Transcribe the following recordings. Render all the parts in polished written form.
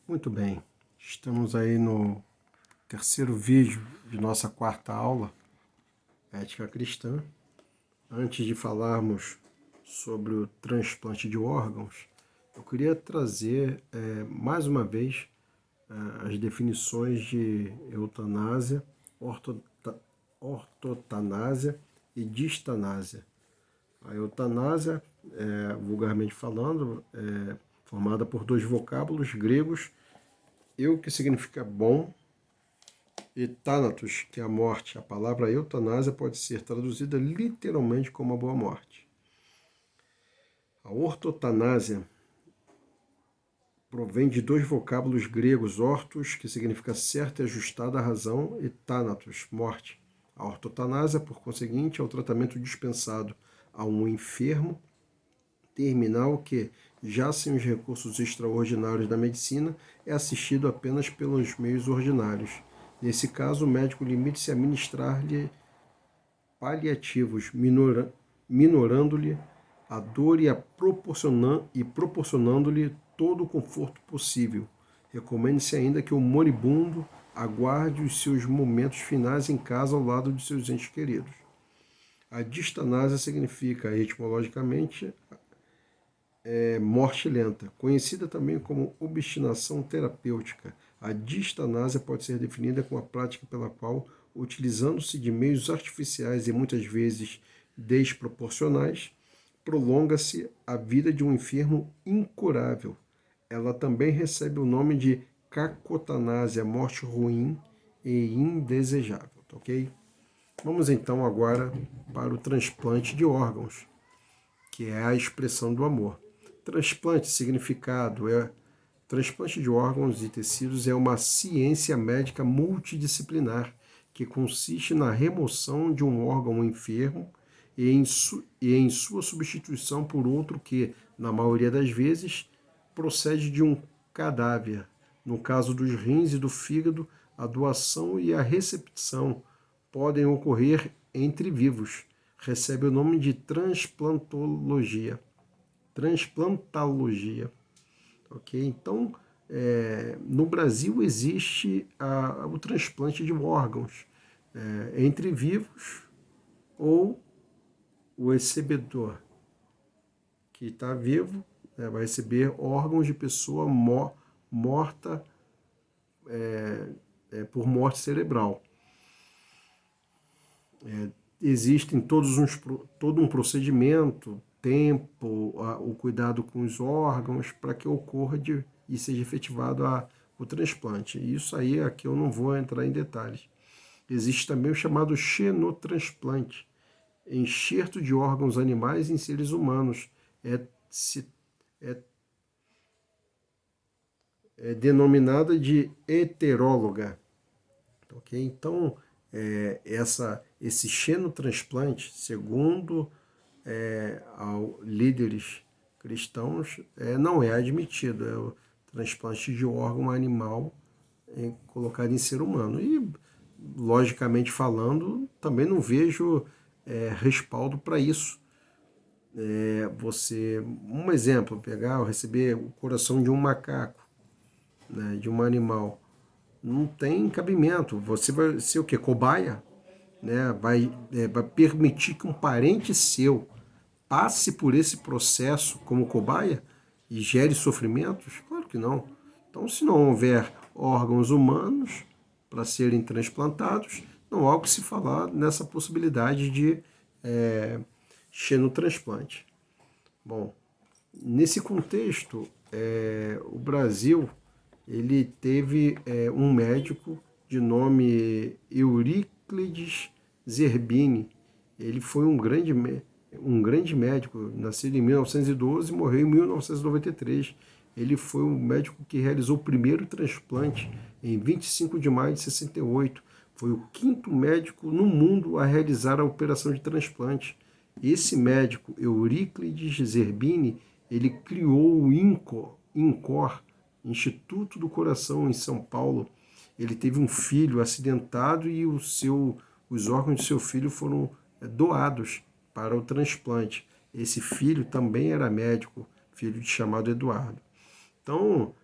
Muito bem, estamos aí no terceiro vídeo de nossa quarta aula, Ética Cristã. Antes de falarmos sobre o transplante de órgãos, eu queria trazer mais uma vez as definições de eutanásia, ortotanásia e distanásia. A eutanásia, vulgarmente falando, é formada por dois vocábulos gregos: eu, que significa bom, e thanatos, que é a morte. A palavra eutanásia pode ser traduzida literalmente como a boa morte. A ortotanásia provém de dois vocábulos gregos: ortos, que significa certo e ajustado à razão, e thanatos, morte. A ortotanásia, por conseguinte, é o tratamento dispensado a um enfermo terminal que, já sem os recursos extraordinários da medicina, é assistido apenas pelos meios ordinários. Nesse caso, o médico limita-se a ministrar-lhe paliativos, minorando-lhe a dor e proporcionando-lhe todo o conforto possível. Recomenda-se ainda que o moribundo aguarde os seus momentos finais em casa ao lado de seus entes queridos. A distanásia significa, etimologicamente, morte lenta, conhecida também como obstinação terapêutica. A distanásia pode ser definida como a prática pela qual, utilizando-se de meios artificiais e muitas vezes desproporcionais, prolonga-se a vida de um enfermo incurável. Ela também recebe o nome de cacotanásia, morte ruim e indesejável, ok? Vamos então agora para o transplante de órgãos, que é a expressão do amor. Transplante, significado, transplante de órgãos e tecidos é uma ciência médica multidisciplinar que consiste na remoção de um órgão enfermo e em sua substituição por outro que, na maioria das vezes, procede de um cadáver. No caso dos rins e do fígado, a doação e a recepção podem ocorrer entre vivos. Recebe o nome de transplantologia. Ok? Então, no Brasil existe o transplante de órgãos entre vivos, ou o recebedor que está vivo vai receber órgãos de pessoa morta por morte cerebral. Existem todo um procedimento, tempo, o cuidado com os órgãos para que ocorra e seja efetivado o transplante. Isso aí aqui eu não vou entrar em detalhes. Existe também o chamado xenotransplante, enxerto de órgãos animais em seres humanos. É denominada de heteróloga. Ok? Então, esse xenotransplante, segundo líderes cristãos, não é admitido. É o transplante de órgão animal colocado em ser humano. E, logicamente falando, também não vejo respaldo para isso. Um exemplo, receber o coração de um macaco, né, de um animal, não tem cabimento. Você vai ser o quê? Cobaia? Né? Vai permitir que um parente seu passe por esse processo como cobaia e gere sofrimentos? Claro que não. Então, se não houver órgãos humanos para serem transplantados, não há o que se falar nessa possibilidade de xenotransplante. Bom, nesse contexto, o Brasil ele teve um médico de nome Euríclides Zerbini. Ele foi um grande médico, nascido em 1912 e morreu em 1993. Ele foi o médico que realizou o primeiro transplante em 25 de maio de 68. Foi o quinto médico no mundo a realizar a operação de transplante. Esse médico, Euríclides Zerbini, ele criou o INCOR, Instituto do Coração, em São Paulo. Ele teve um filho acidentado e os órgãos de seu filho foram doados para o transplante. Esse filho também era médico, filho chamado Eduardo. Então,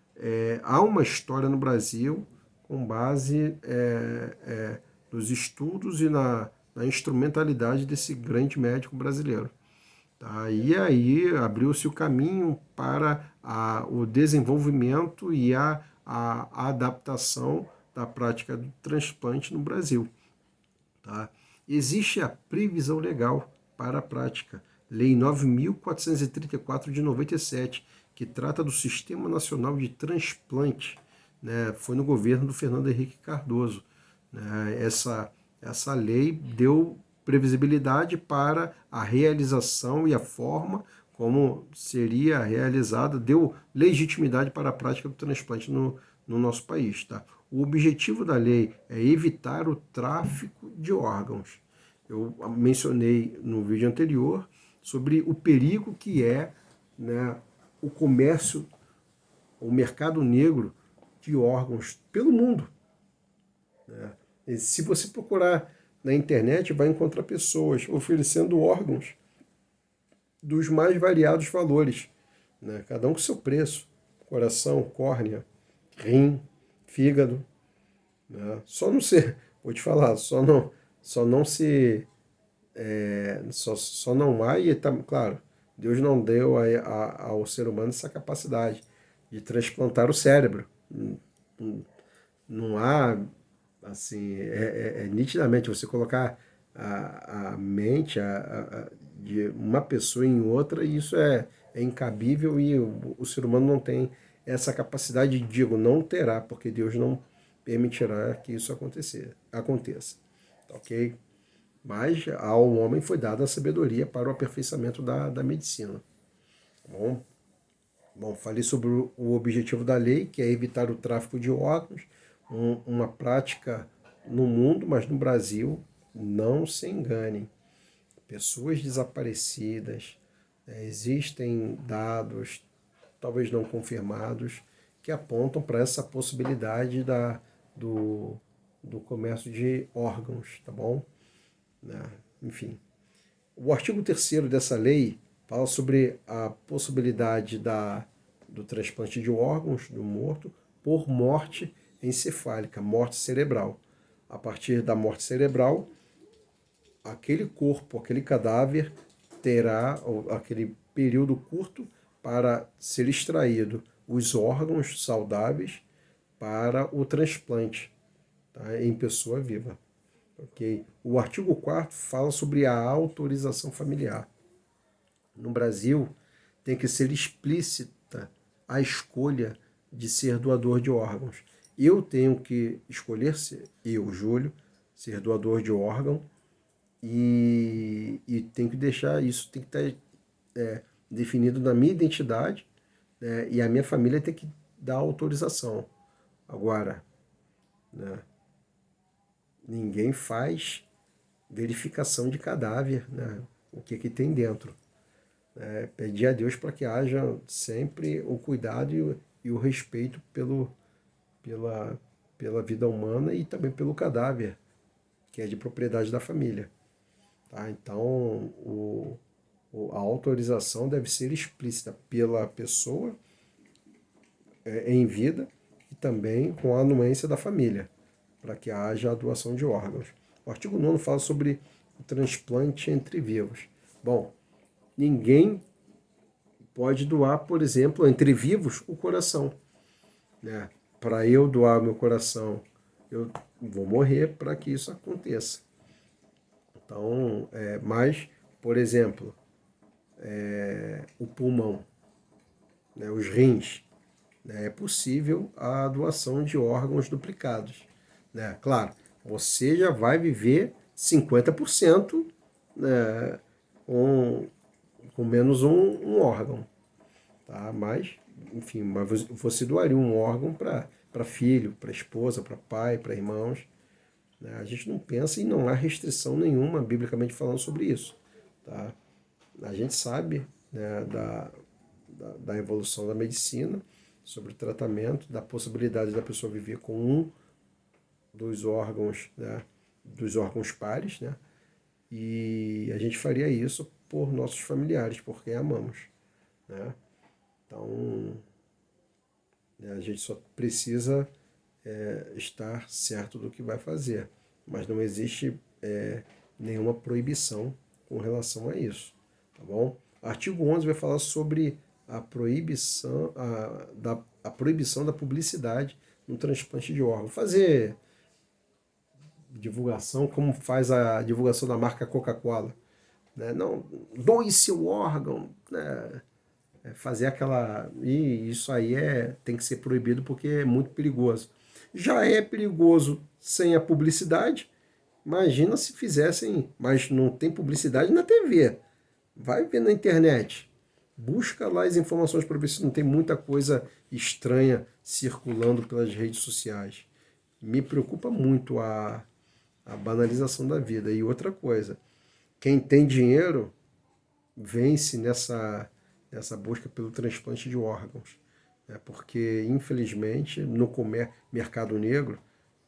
há uma história no Brasil com base nos estudos e na instrumentalidade desse grande médico brasileiro. Tá? E aí abriu-se o caminho para o desenvolvimento e a adaptação da prática do transplante no Brasil. Tá? Existe a previsão legal para a prática, Lei 9.434 de 97, que trata do Sistema Nacional de Transplante. Né? Foi no governo do Fernando Henrique Cardoso. Né? Essa lei deu previsibilidade para a realização e a forma como seria realizada, deu legitimidade para a prática do transplante no nosso país. Tá? O objetivo da lei é evitar o tráfico de órgãos. Eu mencionei no vídeo anterior sobre o perigo que é, né, o comércio, o mercado negro de órgãos pelo mundo. Né? E se você procurar na internet, vai encontrar pessoas oferecendo órgãos dos mais variados valores, né? Cada um com seu preço: coração, córnea, rim, fígado. Né? Só não ser, vou te falar, só não se, só não há, e tá, claro, Deus não deu ao ser humano essa capacidade de transplantar o cérebro. Não há, assim, nitidamente você colocar a mente de uma pessoa em outra, e isso é incabível, e o ser humano não tem essa capacidade, digo, não terá, porque Deus não permitirá que isso aconteça. Tá, ok? Mas ao homem foi dada a sabedoria para o aperfeiçoamento da medicina. Tá bom? Bom, falei sobre o objetivo da lei, que é evitar o tráfico de órgãos, uma prática no mundo, mas no Brasil, não se enganem. Pessoas desaparecidas, existem dados, talvez não confirmados, que apontam para essa possibilidade do comércio de órgãos, tá bom? Né? Enfim. O artigo 3º dessa lei fala sobre a possibilidade do transplante de órgãos do morto por morte encefálica, morte cerebral. A partir da morte cerebral, aquele corpo, aquele cadáver terá aquele período curto para ser extraído os órgãos saudáveis para o transplante, tá, em pessoa viva. Okay? O artigo 4º fala sobre a autorização familiar. No Brasil, tem que ser explícita a escolha de ser doador de órgãos. Eu tenho que escolher, eu, Júlio, ser doador de órgão, e tem que deixar isso, tem que estar definido na minha identidade, né, e a minha família tem que dar autorização. Agora, né, ninguém faz verificação de cadáver, né, o que tem dentro. Pedir a Deus para que haja sempre o cuidado e o respeito pela vida humana e também pelo cadáver, que é de propriedade da família. Tá? Então, a autorização deve ser explícita pela pessoa em vida e também com a anuência da família, para que haja a doação de órgãos. O artigo 9º fala sobre o transplante entre vivos. Bom, ninguém pode doar, por exemplo, entre vivos, o coração. Né? Para eu doar meu coração, eu vou morrer para que isso aconteça. Então, mas, por exemplo, o pulmão, né, os rins, né, é possível a doação de órgãos duplicados. Né? Claro, você já vai viver 50%, né, com menos um órgão. Tá? Mas, enfim, você doaria um órgão para filho, para esposa, para pai, para irmãos. Né? A gente não pensa e não há restrição nenhuma, biblicamente falando, sobre isso. Tá? A gente sabe, né, da evolução da medicina, sobre o tratamento, da possibilidade da pessoa viver com um dos órgãos, né, dos órgãos pares, né? E a gente faria isso por nossos familiares, por quem amamos. Né? Então, né? A gente só precisa estar certo do que vai fazer, mas não existe nenhuma proibição com relação a isso, tá bom? Artigo 11 vai falar sobre a proibição da publicidade no transplante de órgão. Fazer divulgação como faz a divulgação da marca Coca-Cola, né? Não, doe seu órgão, né? Fazer aquela. E isso aí tem que ser proibido porque é muito perigoso. Já é perigoso sem a publicidade. Imagina se fizessem, mas não tem publicidade na TV. Vai ver na internet. Busca lá as informações para ver se não tem muita coisa estranha circulando pelas redes sociais. Me preocupa muito a banalização da vida. E outra coisa, quem tem dinheiro vence nessa busca pelo transplante de órgãos. Porque, infelizmente, no mercado negro,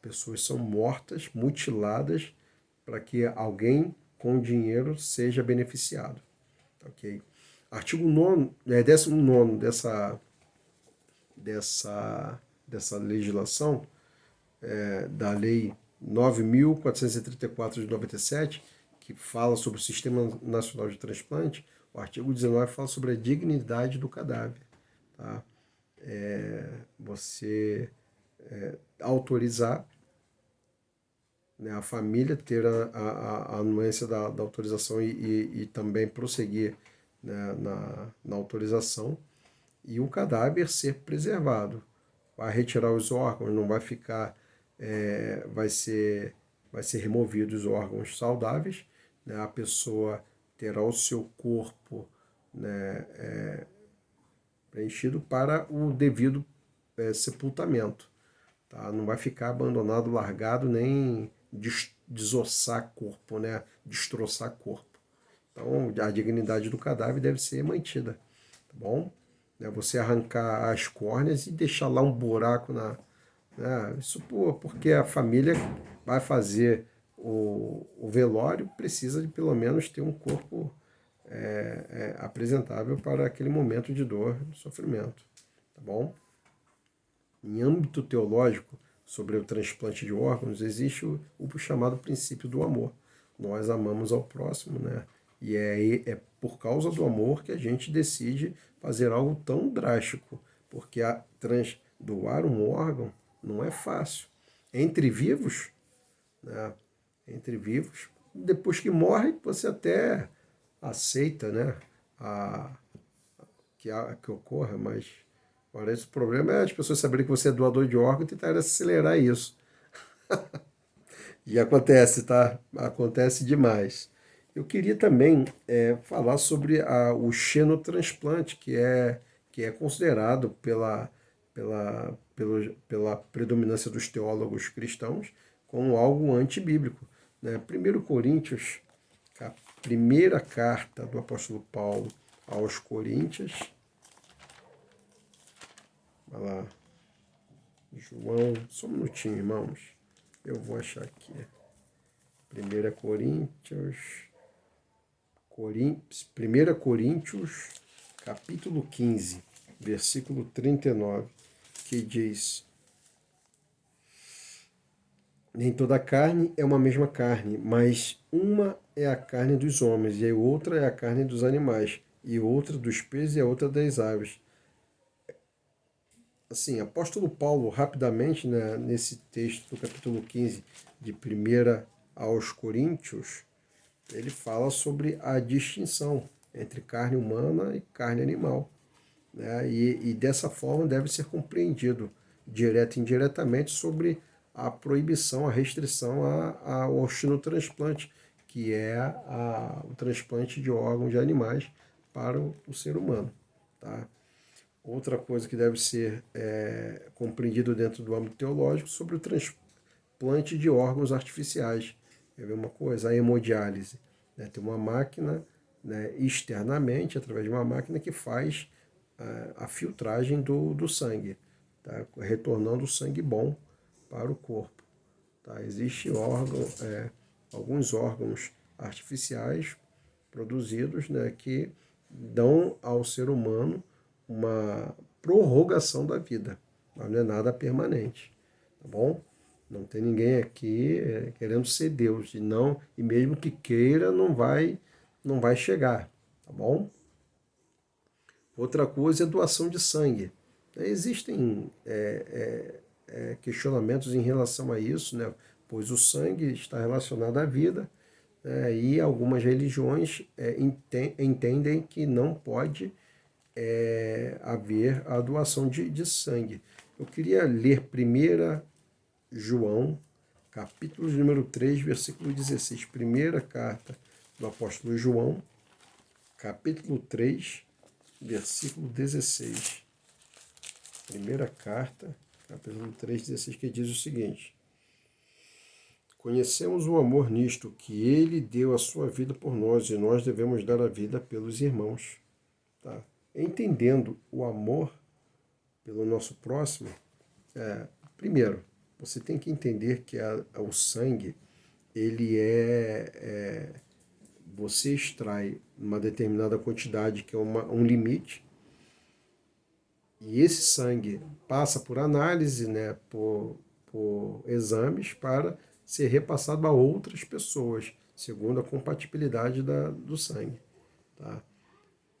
pessoas são mortas, mutiladas, para que alguém com dinheiro seja beneficiado. Ok? Artigo 9, 19 dessa legislação, da Lei 9.434 de 97, que fala sobre o Sistema Nacional de Transplante, o artigo 19 fala sobre a dignidade do cadáver. Tá? Você autorizar, né, a família ter a anuência da autorização e também prosseguir, né, na autorização, e o cadáver ser preservado. Vai retirar os órgãos, não vai ficar, vai ser removido os órgãos saudáveis, né, a pessoa terá o seu corpo, né, preenchido para o devido sepultamento. Tá? Não vai ficar abandonado, largado, nem desossar corpo, né? Destroçar corpo. Então, a dignidade do cadáver deve ser mantida, tá bom? Você arrancar as córneas e deixar lá um buraco isso porque a família vai fazer o velório, precisa de pelo menos ter um corpo apresentável para aquele momento de dor, de sofrimento, tá bom? Em âmbito teológico, sobre o transplante de órgãos, existe o chamado princípio do amor. Nós amamos ao próximo, né? E é por causa do amor que a gente decide fazer algo tão drástico, porque doar um órgão não é fácil. Entre vivos, né? Entre vivos, depois que morre, você até aceita, né? Que ocorra, mas parece o problema é as pessoas saberem que você é doador de órgão e tentar acelerar isso. E acontece, tá? Acontece demais. Eu queria também falar sobre o xenotransplante, que é considerado pela predominância dos teólogos cristãos como algo antibíblico, né? 1 Coríntios, a primeira carta do apóstolo Paulo aos Coríntios, vai lá, João, só um minutinho, irmãos, eu vou achar aqui. 1 Coríntios, capítulo 15, versículo 39, que diz: nem toda carne é uma mesma carne, mas uma é a carne dos homens, e a outra é a carne dos animais, e outra dos peixes e a outra das aves. Assim, apóstolo Paulo, rapidamente, né, nesse texto do capítulo 15 de 1 aos Coríntios, ele fala sobre a distinção entre carne humana e carne animal, né? E dessa forma deve ser compreendido, direto e indiretamente, sobre a proibição, a restrição ao xenotransplante, que é o transplante de órgãos de animais para o ser humano. Tá? Outra coisa que deve ser compreendido dentro do âmbito teológico sobre o transplante de órgãos artificiais. Quer ver uma coisa? A hemodiálise. Né? Tem uma máquina, né, externamente, através de uma máquina que faz a filtragem do sangue, tá? Retornando o sangue bom para o corpo. Tá? Existem alguns órgãos artificiais produzidos, né, que dão ao ser humano uma prorrogação da vida. mas não é nada permanente, tá bom? Não tem ninguém aqui querendo ser Deus, e mesmo que queira, não vai chegar, tá bom? Outra coisa é doação de sangue. Existem questionamentos em relação a isso, né? Pois o sangue está relacionado à vida, e algumas religiões entendem que não pode haver a doação de sangue. Eu queria ler 1 João, capítulo número 3, versículo 16. Primeira carta do apóstolo João, capítulo 3, versículo 16. Primeira carta, capítulo 3, 16, que diz o seguinte: conhecemos o amor nisto, que ele deu a sua vida por nós, e nós devemos dar a vida pelos irmãos. Tá? Entendendo o amor pelo nosso próximo, primeiro, você tem que entender que o sangue, ele você extrai uma determinada quantidade, que é um limite, e esse sangue passa por análise, né, por exames, para ser repassado a outras pessoas, segundo a compatibilidade do sangue. Tá?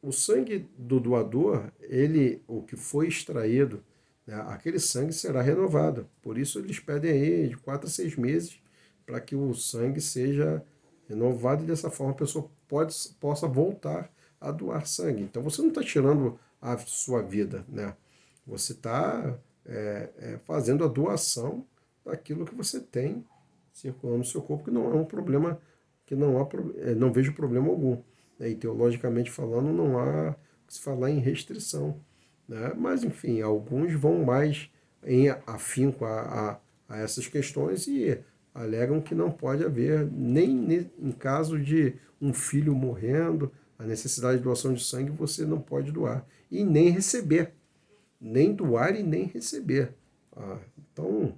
O sangue do doador, o que foi extraído, né, aquele sangue será renovado. Por isso eles pedem aí de 4 a 6 meses para que o sangue seja renovado, e dessa forma a pessoa possa voltar a doar sangue. Então você não está tirando a sua vida, né? Você está fazendo a doação daquilo que você tem circulando no seu corpo, que não é um problema, que não vejo problema algum. Né? E teologicamente falando, não há o que se falar em restrição. Né? Mas, enfim, alguns vão mais em afinco a essas questões e alegam que não pode haver, nem em caso de um filho morrendo, a necessidade de doação de sangue, você não pode doar. E nem receber. Nem doar e nem receber. Então,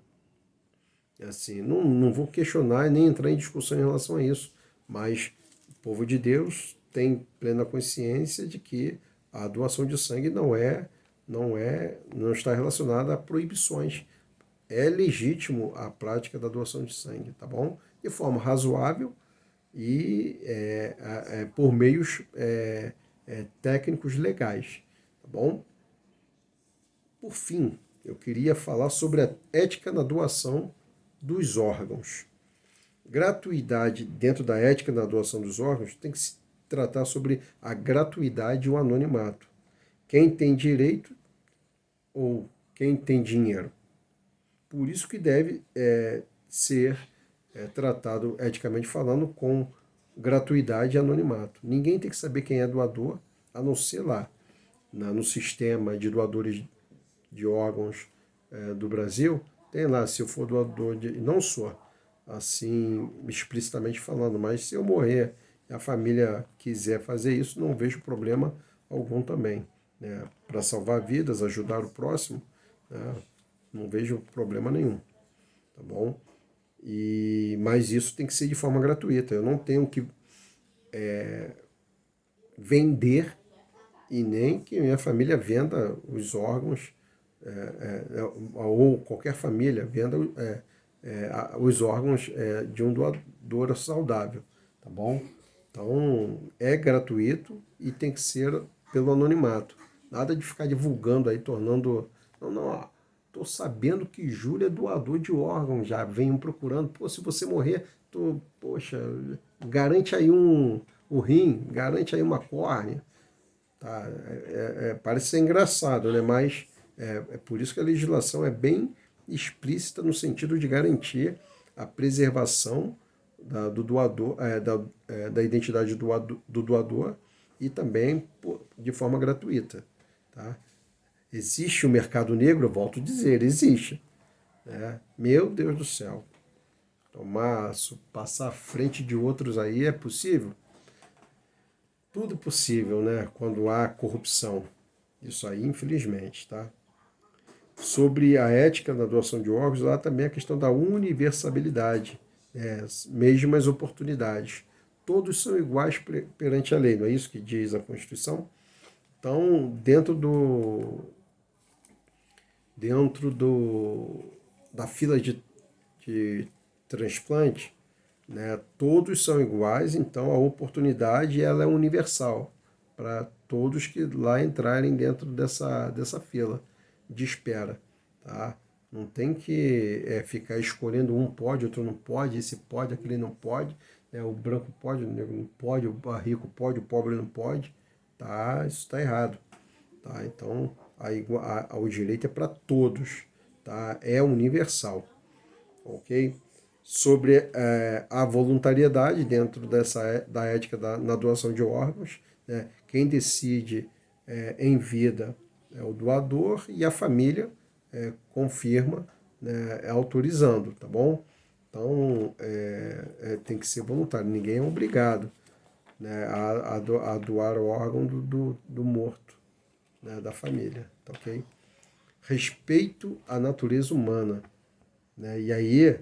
assim, não vou questionar e nem entrar em discussão em relação a isso, mas o povo de Deus tem plena consciência de que a doação de sangue não está relacionada a proibições. É legítimo a prática da doação de sangue, tá bom? De forma razoável e por meios técnicos legais, tá bom? Por fim, eu queria falar sobre a ética na doação dos órgãos. Gratuidade dentro da ética na doação dos órgãos tem que se tratar sobre a gratuidade e o anonimato. Quem tem direito ou quem tem dinheiro. Por isso que deve ser tratado, eticamente falando, com gratuidade e anonimato. Ninguém tem que saber quem é doador, a não ser lá, no sistema de doadores de órgãos do Brasil, tem lá, se eu for doador não sou, assim, explicitamente falando, mas se eu morrer e a família quiser fazer isso, não vejo problema algum também. Né? Para salvar vidas, ajudar o próximo, né? Não vejo problema nenhum, tá bom? Mas isso tem que ser de forma gratuita. Eu não tenho que vender e nem que minha família venda os órgãos, ou qualquer família venda os órgãos de um doador saudável, tá bom? Então, é gratuito e tem que ser pelo anonimato. Nada de ficar divulgando aí, tornando... Não, tô sabendo que Júlio é doador de órgãos, já venham procurando. Pô, se você morrer, poxa, garante aí um rim, garante aí uma córnea. Tá? Parece ser engraçado, né? Mas é por isso que a legislação é bem explícita no sentido de garantir a preservação do doador, da identidade do doador, e também de forma gratuita. Tá? Existe o mercado negro? Eu volto a dizer, existe. Né? Meu Deus do céu. Passar à frente de outros aí é possível? Tudo possível, né? Quando há corrupção. Isso aí, infelizmente, tá? Sobre a ética na doação de órgãos, lá também a questão da universabilidade, mesmas oportunidades. Todos são iguais perante a lei, não é isso que diz a Constituição? Então, dentro dentro da fila de transplante, né, todos são iguais, então a oportunidade ela é universal para todos que lá entrarem dentro dessa fila de espera, tá? Não tem que ficar escolhendo um pode, outro não pode, esse pode, aquele não pode, né? O branco pode, o negro não pode, o rico pode, o pobre não pode, tá? Isso está errado, tá? Então o direito é para todos, tá? É universal, ok? Sobre a voluntariedade dentro da ética na doação de órgãos, né? Quem decide em vida é o doador e a família confirma, né, autorizando, tá bom? Então, tem que ser voluntário, ninguém é obrigado, né, a doar o órgão do morto, né, da família, tá ok? Respeito à natureza humana, né? E aí,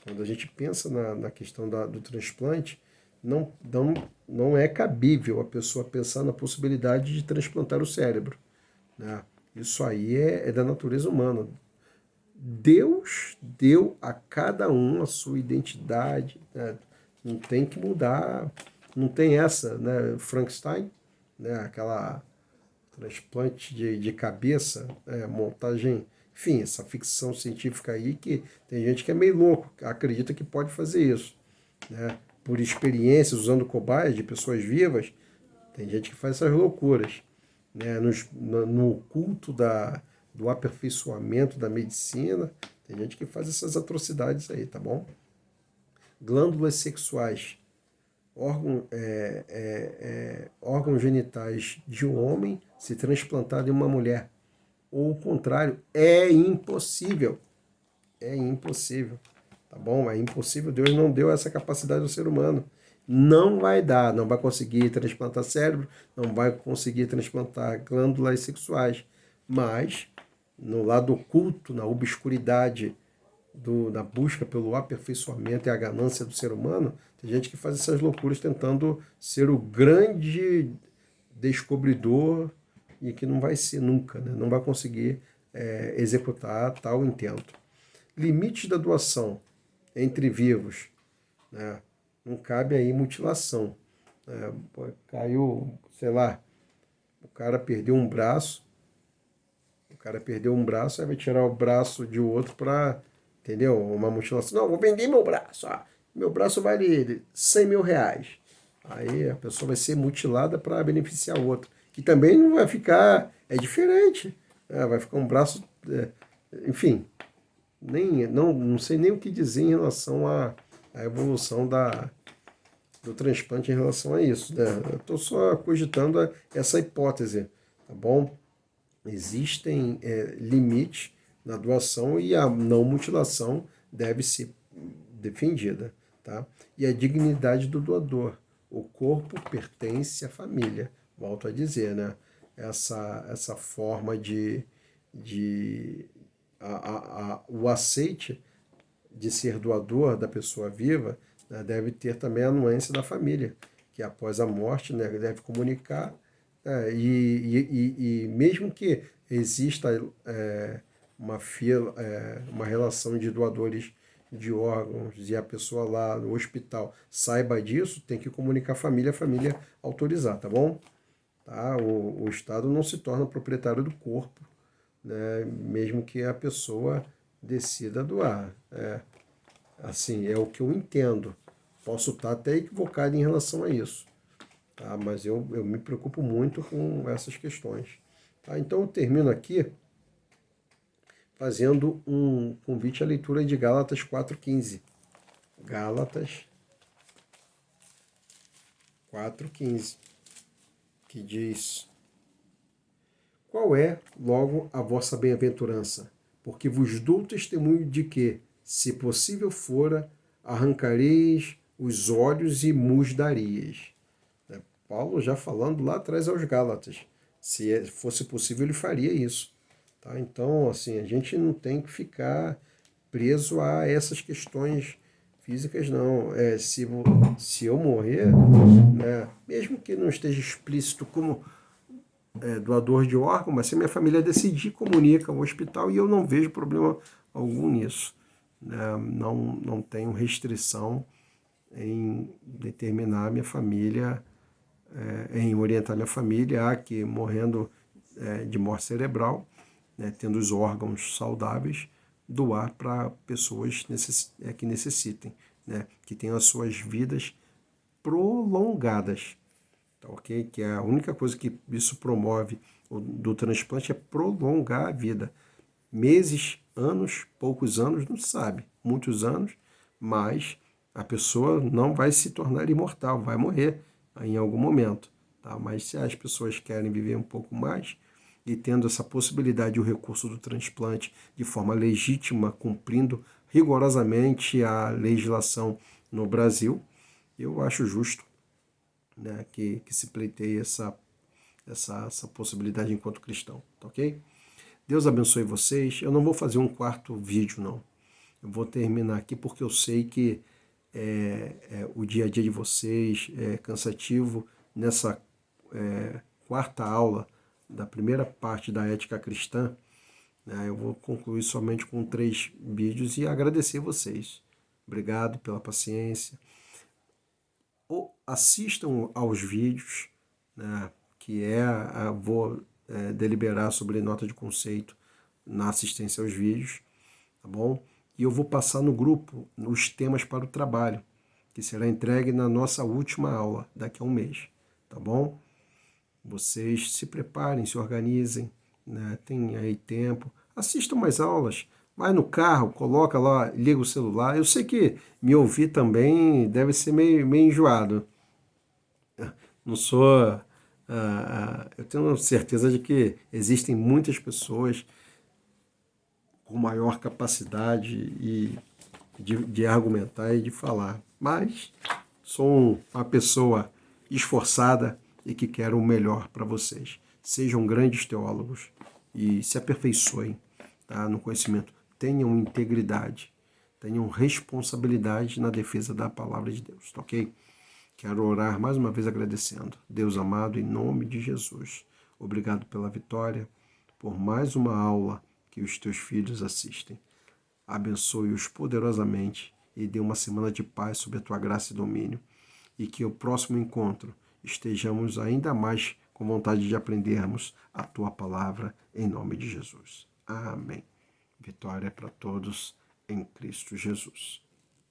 quando a gente pensa na questão do transplante, não é cabível a pessoa pensar na possibilidade de transplantar o cérebro, né? Isso aí é da natureza humana. Deus deu a cada um a sua identidade, né? Não tem que mudar, não tem essa, né? Frankenstein, né? Aquela transplante de cabeça, montagem, enfim, essa ficção científica aí que tem gente que é meio louco, acredita que pode fazer isso, né? Por experiências, usando cobaias de pessoas vivas, tem gente que faz essas loucuras, né? No culto do aperfeiçoamento da medicina, tem gente que faz essas atrocidades aí, tá bom? Glândulas sexuais, órgãos genitais de um homem se transplantado em uma mulher, ou o contrário, é impossível. É impossível, tá bom? É impossível, Deus não deu essa capacidade ao ser humano. Não vai dar, não vai conseguir transplantar cérebro, não vai conseguir transplantar glândulas sexuais. Mas, no lado oculto, na obscuridade da busca pelo aperfeiçoamento e a ganância do ser humano, tem gente que faz essas loucuras tentando ser o grande descobridor e que não vai ser nunca, né? Não vai conseguir executar tal intento. Limites da doação entre vivos, né? Não cabe aí mutilação. Caiu, sei lá, o cara perdeu um braço, aí vai tirar o braço de outro para, entendeu? Uma mutilação. Não, vou vender meu braço. Meu braço vale 100 mil reais. Aí a pessoa vai ser mutilada para beneficiar o outro. Que também não vai ficar. É diferente. Vai ficar um braço. Enfim, não sei nem o que dizer em relação à evolução do transplante em relação a isso, né? Eu estou só cogitando essa hipótese, tá bom? Existem limites na doação e a não mutilação deve ser defendida, tá? E a dignidade do doador. O corpo pertence à família, volto a dizer, né? Essa forma de o aceite de ser doador da pessoa viva, né, deve ter também a anuência da família, que após a morte, né, deve comunicar, e mesmo que exista uma relação de doadores de órgãos e a pessoa lá no hospital saiba disso, tem que comunicar a família autorizar, tá bom? Tá? O Estado não se torna proprietário do corpo, né, mesmo que a pessoa decida doar. Assim, é o que eu entendo. Posso estar até equivocado em relação a isso, tá? Mas eu me preocupo muito com essas questões. Tá? Então eu termino aqui fazendo um convite à leitura de Gálatas 4,15. Gálatas 4,15, que diz: qual é, logo, a vossa bem-aventurança? Porque vos dou testemunho de que, se possível fora, arrancareis os olhos e mus darias. Paulo já falando lá atrás aos Gálatas. Se fosse possível, ele faria isso. Tá? Então, assim, a gente não tem que ficar preso a essas questões físicas, não. Se eu morrer, né, mesmo que não esteja explícito como doador de órgão, mas se a minha família decidir, comunica ao hospital e eu não vejo problema algum nisso. Né? Não tenho restrição em determinar a minha família, em orientar minha família a que morrendo de morte cerebral, né, tendo os órgãos saudáveis, doar para pessoas que necessitem, né, que tenham as suas vidas prolongadas. Tá, ok? Que é a única coisa que isso promove do transplante é prolongar a vida. Meses, anos, poucos anos, não se sabe. Muitos anos, mas a pessoa não vai se tornar imortal, vai morrer em algum momento. Tá? Mas se as pessoas querem viver um pouco mais e tendo essa possibilidade, o recurso do transplante de forma legítima, cumprindo rigorosamente a legislação no Brasil, eu acho justo, né, que se pleiteie essa possibilidade enquanto cristão, tá ok? Deus abençoe vocês. Eu não vou fazer um quarto vídeo, não. Eu vou terminar aqui porque eu sei que o dia a dia de vocês é cansativo. Nessa quarta aula da primeira parte da ética cristã, né, eu vou concluir somente com 3 vídeos e agradecer vocês. Obrigado pela paciência. Assistam aos vídeos, né, que vou deliberar sobre nota de conceito na assistência aos vídeos, tá bom? E eu vou passar no grupo os temas para o trabalho, que será entregue na nossa última aula, daqui a um mês, tá bom? Vocês se preparem, se organizem, né? Tem aí tempo, assistam mais aulas, vai no carro, coloca lá, liga o celular. Eu sei que me ouvir também deve ser meio enjoado. Não sou. Eu tenho certeza de que existem muitas pessoas com maior capacidade de argumentar e de falar, mas sou uma pessoa esforçada e que quer o melhor para vocês. Sejam grandes teólogos e se aperfeiçoem, tá, no conhecimento. Tenham integridade, tenham responsabilidade na defesa da palavra de Deus, tá ok? Quero orar mais uma vez agradecendo. Deus amado, em nome de Jesus, obrigado pela vitória, por mais uma aula que os teus filhos assistem. Abençoe-os poderosamente e dê uma semana de paz sob a tua graça e domínio. E que o próximo encontro estejamos ainda mais com vontade de aprendermos a tua palavra em nome de Jesus. Amém. Vitória para todos em Cristo Jesus.